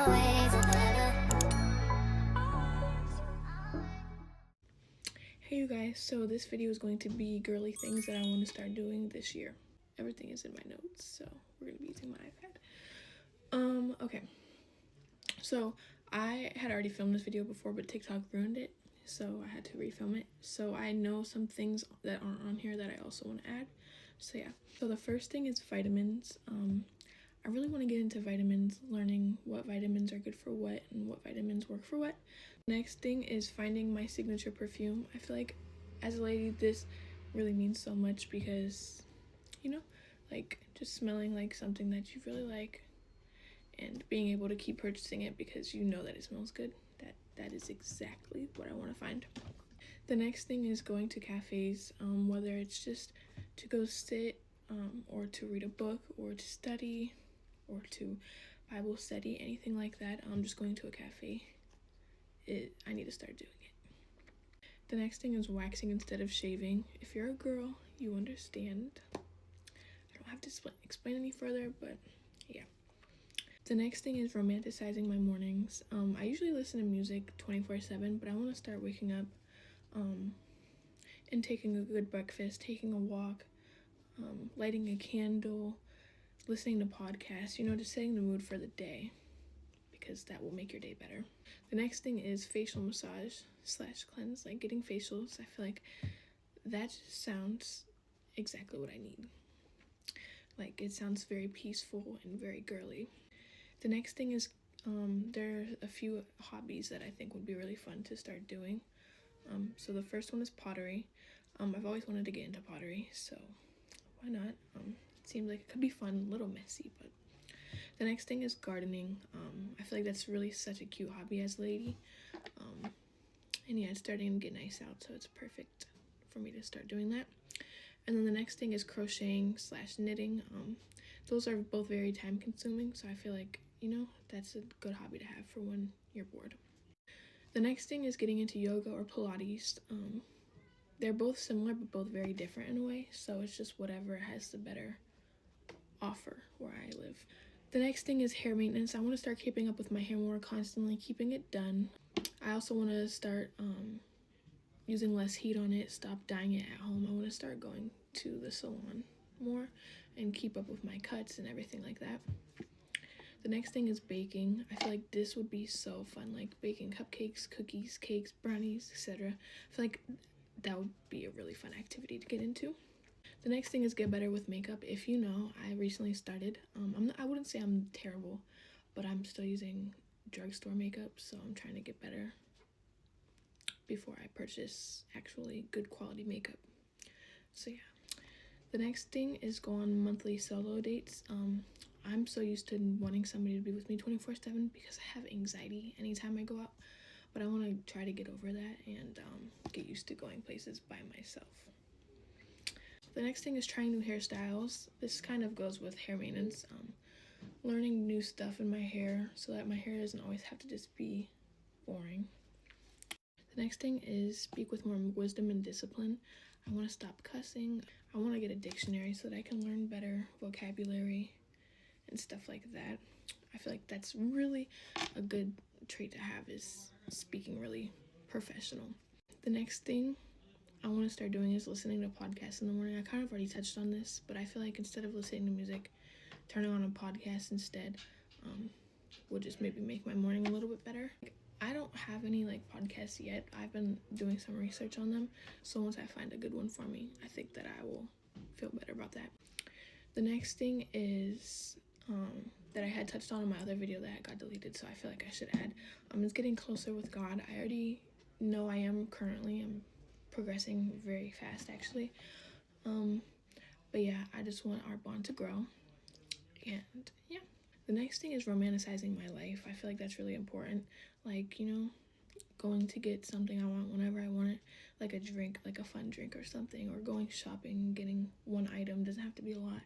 always and never. Hey you guys, so this video is going to be girly things that I want to start doing this year. Everything is in my notes, so we're going to be using my iPad. Okay. So I had already filmed this video before, but TikTok ruined it, so I had to refilm it. So I know some things that aren't on here that I also want to add. So yeah. So the first thing is vitamins. I really want to get into vitamins, learning what vitamins are good for what and what vitamins work for what. Next thing is finding my signature perfume. I feel like as a lady, this really means so much because, you know, like just smelling like something that you really like and being able to keep purchasing it because you know that it smells good. That is exactly what I want to find. The next thing is going to cafes, whether it's just to go sit or to read a book or to study or to Bible study, anything like that. Just going to a cafe. I need to start doing it. The next thing is waxing instead of shaving. If you're a girl, you understand. I don't have to explain any further, but yeah. The next thing is romanticizing my mornings. I usually listen to music 24/7, but I want to start waking up and taking a good breakfast, taking a walk, lighting a candle, listening to podcasts, just setting the mood for the day because that will make your day better. The next thing is facial massage / cleanse, like getting facials. I feel like that just sounds exactly what I need. Like it sounds very peaceful and very girly. The next thing is there are a few hobbies that I think would be really fun to start doing. So the first one is pottery. I've always wanted to get into pottery, so why not? It seems like it could be fun, a little messy, but the next thing is gardening. I feel like that's really such a cute hobby as a lady. And yeah, it's starting to get nice out, so it's perfect for me to start doing that. And then the next thing is crocheting / knitting. Those are both very time consuming, so I feel like, that's a good hobby to have for when you're bored. The next thing is getting into yoga or Pilates. They're both similar, but both very different in a way, so it's just whatever has the better offer where I live. The next thing is hair maintenance. I want to start keeping up with my hair more constantly, keeping it done. I also want to start using less heat on it, stop dyeing it at home. I want to start going to the salon more and keep up with my cuts and everything like that. The next thing is baking. I feel like this would be so fun, like baking cupcakes, cookies, cakes, brownies, etc. I feel like that would be a really fun activity to get into. The next thing is get better with makeup. If you know, I recently started. I wouldn't say I'm terrible, but I'm still using drugstore makeup, so I'm trying to get better before I purchase actually good quality makeup. So yeah. The next thing is go on monthly solo dates. I'm so used to wanting somebody to be with me 24/7 because I have anxiety anytime I go out, but I want to try to get over that and get used to going places by myself. The next thing is trying new hairstyles. This kind of goes with hair maintenance, learning new stuff in my hair so that my hair doesn't always have to just be boring. The next thing is speak with more wisdom and discipline. I want to stop cussing. I want to get a dictionary so that I can learn better vocabulary and stuff like that. I feel like that's really a good trait to have, is speaking really professional. The next thing I want to start doing is listening to podcasts in the morning. I kind of already touched on this, but I feel like instead of listening to music, turning on a podcast instead would just maybe make my morning a little bit better. I don't have any podcasts yet. I've been doing some research on them, so once I find a good one for me, I think that I will feel better about that. The next thing is that I had touched on in my other video that got deleted, so I feel like I should add. Is getting closer with God. I already know I am currently. I'm progressing very fast, actually. But yeah, I just want our bond to grow. And yeah. The next thing is romanticizing my life. I feel like that's really important. Going to get something I want whenever I want it, like a drink, like a fun drink or something, or going shopping, getting one item, doesn't have to be a lot,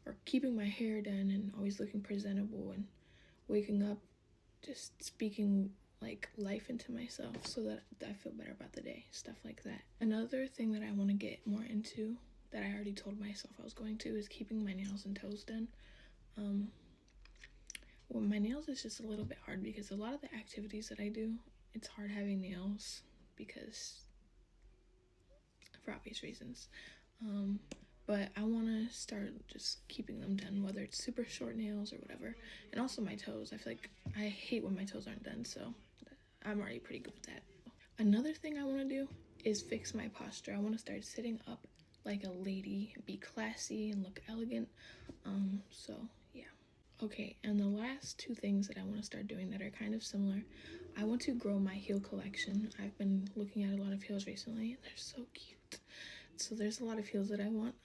or keeping my hair done and always looking presentable, and waking up just speaking life into myself so that I feel better about the day, stuff like that. Another thing that I want to get more into that I already told myself I was going to is keeping my nails and toes done. Well, my nails is just a little bit hard because a lot of the activities that I do, it's hard having nails because for obvious reasons. But I want to start just keeping them done, whether it's super short nails or whatever. And also my toes. I feel like I hate when my toes aren't done, so I'm already pretty good with that. Another thing I want to do is fix my posture. I want to start sitting up like a lady, be classy and look elegant. So yeah. Okay, and the last two things that I want to start doing that are kind of similar, I want to grow my heel collection. I've been looking at a lot of heels recently, and they're so cute. So there's a lot of heels that I want.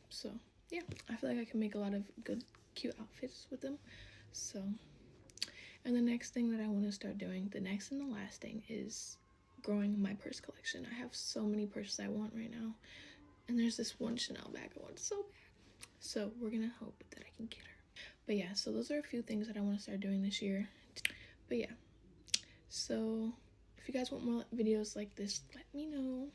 So yeah, I feel like I can make a lot of good, cute outfits with them. So, and the next thing that I want to start doing, the next and the last thing, is growing my purse collection. I have so many purses I want right now, and there's this one Chanel bag I want so bad. So we're gonna hope that I can get her. But yeah, so those are a few things that I want to start doing this year. But yeah, so if you guys want more videos like this, let me know.